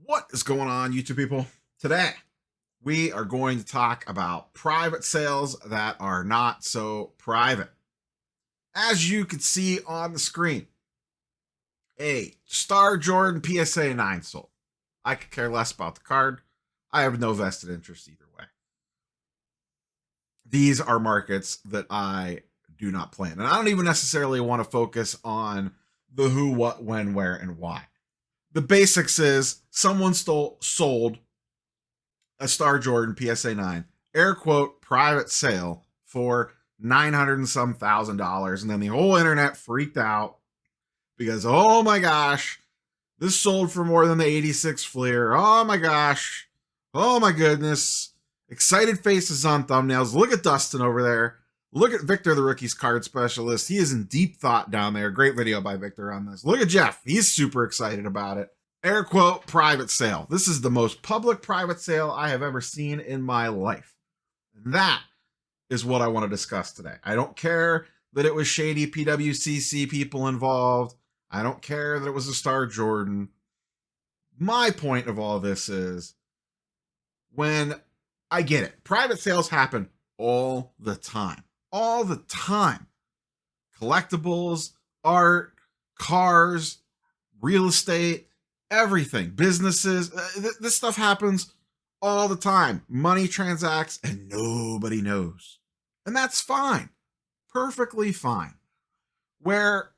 What is going on, YouTube people? Today, we are going to talk about private sales that are not so private. As you can see on the screen, a Star Jordan PSA 9 sold. I could care less about the card. I have no vested interest either way. These are markets that I do not play in. And I don't even necessarily want to focus on the who, what, when, where, and why. The basics is someone sold a Star Jordan PSA 9, air quote, private sale for $900 and some thousand. And then the whole internet freaked out because, oh my gosh, this sold for more than the 86 Fleer. Oh my gosh. Oh my goodness. Excited faces on thumbnails. Look at Dustin over there. Look at Victor, the rookie's card specialist. He is in deep thought down there. Great video by Victor on this. Look at Jeff. He's super excited about it. Air quote, private sale. This is the most public private sale I have ever seen in my life. And that is what I want to discuss today. I don't care that it was shady PWCC people involved. I don't care that it was a Star Jordan. My point of all this is when I get it. Private sales happen all the time. All the time. Collectibles, art, cars, real estate, everything, businesses. This stuff happens all the time. Money transacts and nobody knows. And that's fine. Perfectly fine. Where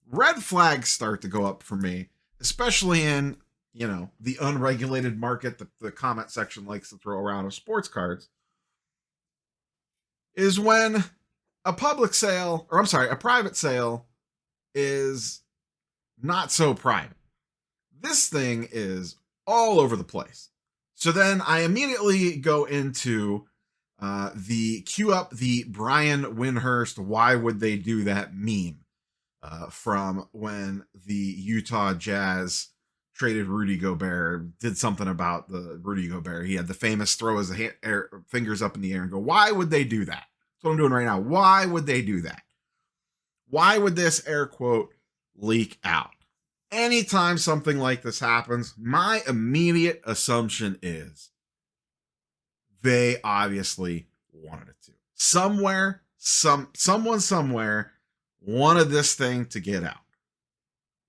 red flags start to go up for me, especially in, the unregulated market that the comment section likes to throw around of sports cards, is when a private sale is not so private. This thing is all over the place. So then I immediately go into queue up the Brian Windhurst, why would they do that meme from when the Utah Jazz traded Rudy Gobert, did something about the Rudy Gobert. He had the famous throw his fingers up in the air and go, why would they do that? That's what I'm doing right now. Why would they do that? Why would this air quote leak out? Anytime something like this happens, my immediate assumption is they obviously wanted it to. Someone somewhere wanted this thing to get out.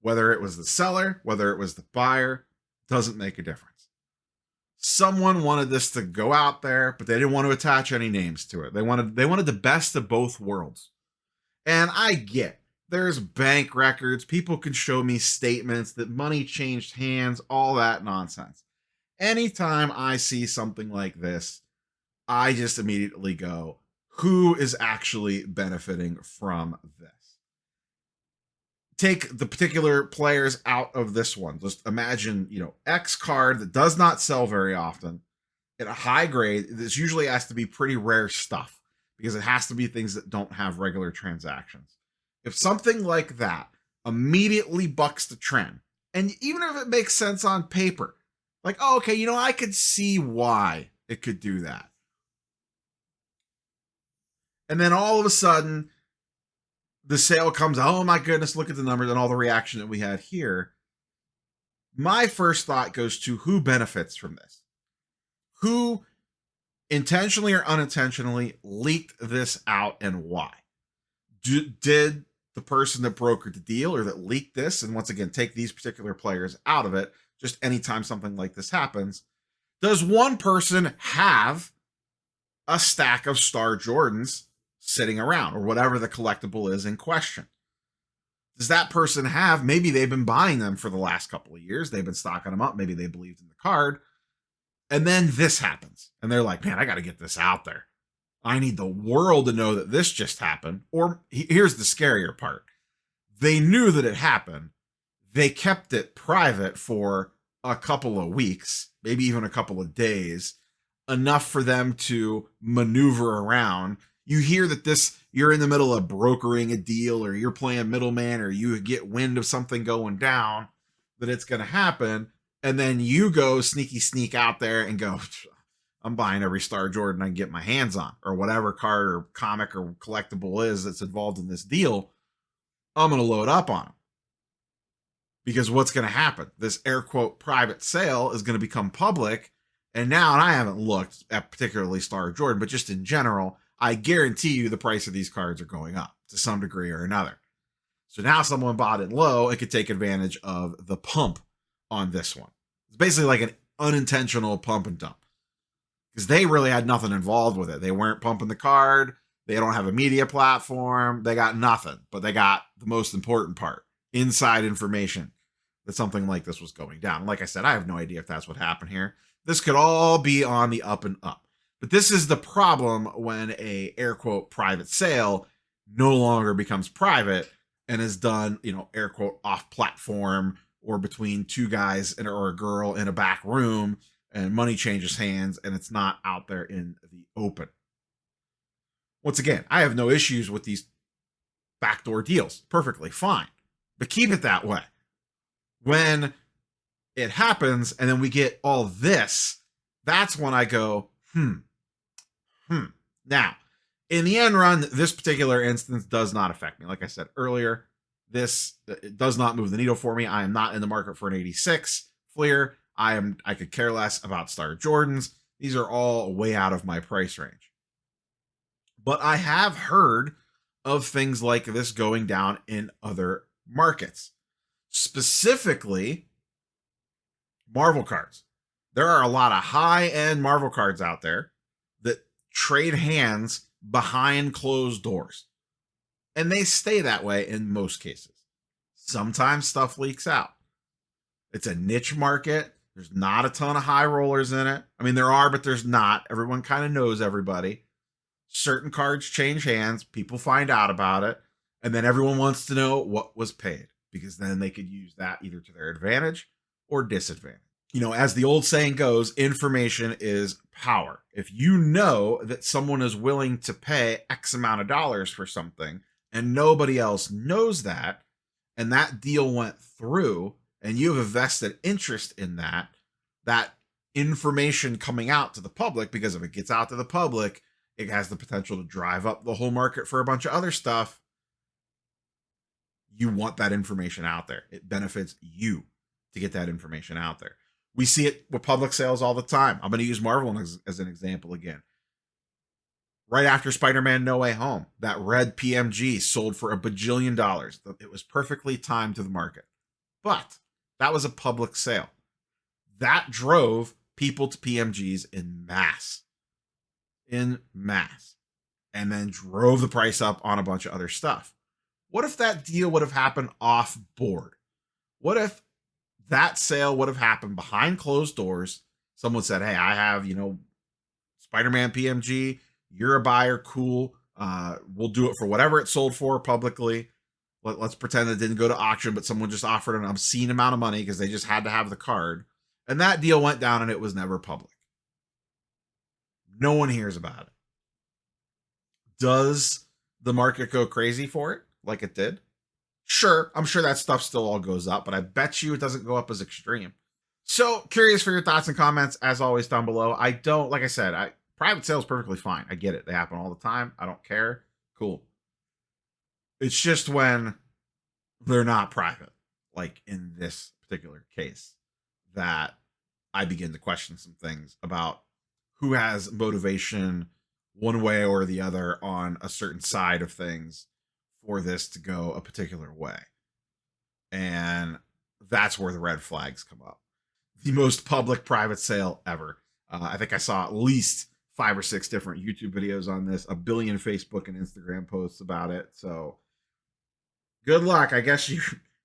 Whether it was the seller, whether it was the buyer, doesn't make a difference. Someone wanted this to go out there, but they didn't want to attach any names to it. They wanted the best of both worlds. And I get, there's bank records. People can show me statements that money changed hands, all that nonsense. Anytime I see something like this, I just immediately go, who is actually benefiting from this? Take the particular players out of this one. Just imagine, X card that does not sell very often at a high grade. This usually has to be pretty rare stuff because it has to be things that don't have regular transactions. If something like that immediately bucks the trend, and even if it makes sense on paper, like, oh, okay, I could see why it could do that. And then all of a sudden, the sale comes out, oh my goodness, look at the numbers and all the reaction that we had here. My first thought goes to who benefits from this? Who intentionally or unintentionally leaked this out and why? Did the person that brokered the deal or that leaked this, and once again, take these particular players out of it, just anytime something like this happens, does one person have a stack of Star Jordans sitting around or whatever the collectible is in question? Does that person have, maybe they've been buying them for the last couple of years, they've been stocking them up, maybe they believed in the card, and then this happens and they're like, man, I got to get this out there. I need the world to know that this just happened. Or here's the scarier part. They knew that it happened. They kept it private for a couple of weeks, maybe even a couple of days, enough for them to maneuver around. You hear that you're in the middle of brokering a deal, or you're playing middleman, or you get wind of something going down, that it's going to happen. And then you go sneak out there and go, I'm buying every Star Jordan I can get my hands on, or whatever card or comic or collectible is that's involved in this deal. I'm going to load up on them. Because what's going to happen? This air quote private sale is going to become public. And now, and I haven't looked at particularly Star Jordan, but just in general, I guarantee you the price of these cards are going up to some degree or another. So now someone bought it low and could take advantage of the pump on this one. It's basically like an unintentional pump and dump because they really had nothing involved with it. They weren't pumping the card. They don't have a media platform. They got nothing, but they got the most important part, inside information that something like this was going down. Like I said, I have no idea if that's what happened here. This could all be on the up and up. But this is the problem when a air quote private sale no longer becomes private and is done, air quote off platform or between two guys or a girl in a back room, and money changes hands and it's not out there in the open. Once again, I have no issues with these backdoor deals. Perfectly fine. But keep it that way. When it happens and then we get all this, that's when I go, Now, in the end run, this particular instance does not affect me. Like I said earlier, it does not move the needle for me. I am not in the market for an 86 Fleer. I could care less about Star Jordans. These are all way out of my price range. But I have heard of things like this going down in other markets, specifically Marvel cards. There are a lot of high-end Marvel cards out there that trade hands behind closed doors. And they stay that way in most cases. Sometimes stuff leaks out. It's a niche market. There's not a ton of high rollers in it. I mean, there are, but there's not. Everyone kind of knows everybody. Certain cards change hands. People find out about it. And then everyone wants to know what was paid, because then they could use that either to their advantage or disadvantage. As the old saying goes, information is power. If you know that someone is willing to pay X amount of dollars for something and nobody else knows that, and that deal went through and you have a vested interest in that information coming out to the public, because if it gets out to the public, it has the potential to drive up the whole market for a bunch of other stuff. You want that information out there. It benefits you to get that information out there. We see it with public sales all the time. I'm going to use Marvel as an example again. Right after Spider-Man No Way Home, that red PMG sold for $1 bajillion. It was perfectly timed to the market. But that was a public sale. That drove people to PMGs in mass. And then drove the price up on a bunch of other stuff. What if that deal would have happened off board? What if that sale would have happened behind closed doors? Someone said, hey, I have, Spider-Man PMG. You're a buyer. Cool. We'll do it for whatever it sold for publicly. Let's pretend it didn't go to auction, but someone just offered an obscene amount of money because they just had to have the card. And that deal went down and it was never public. No one hears about it. Does the market go crazy for it like it did? Sure, I'm sure that stuff still all goes up, but I bet you it doesn't go up as extreme. So, curious for your thoughts and comments, as always, down below. Like I said, private sales perfectly fine. I get it. They happen all the time. I don't care. Cool. It's just when they're not private, like in this particular case, that I begin to question some things about who has motivation one way or the other on a certain side of things for this to go a particular way. And that's where the red flags come up. The most public private sale ever. I think I saw at least 5 or 6 different YouTube videos on this, 1 billion Facebook and Instagram posts about it. So good luck. I guess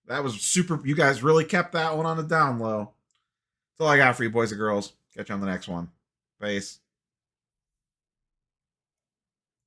that was super. You guys really kept that one on the down low. That's all I got for you, boys and girls. Catch you on the next one. Peace.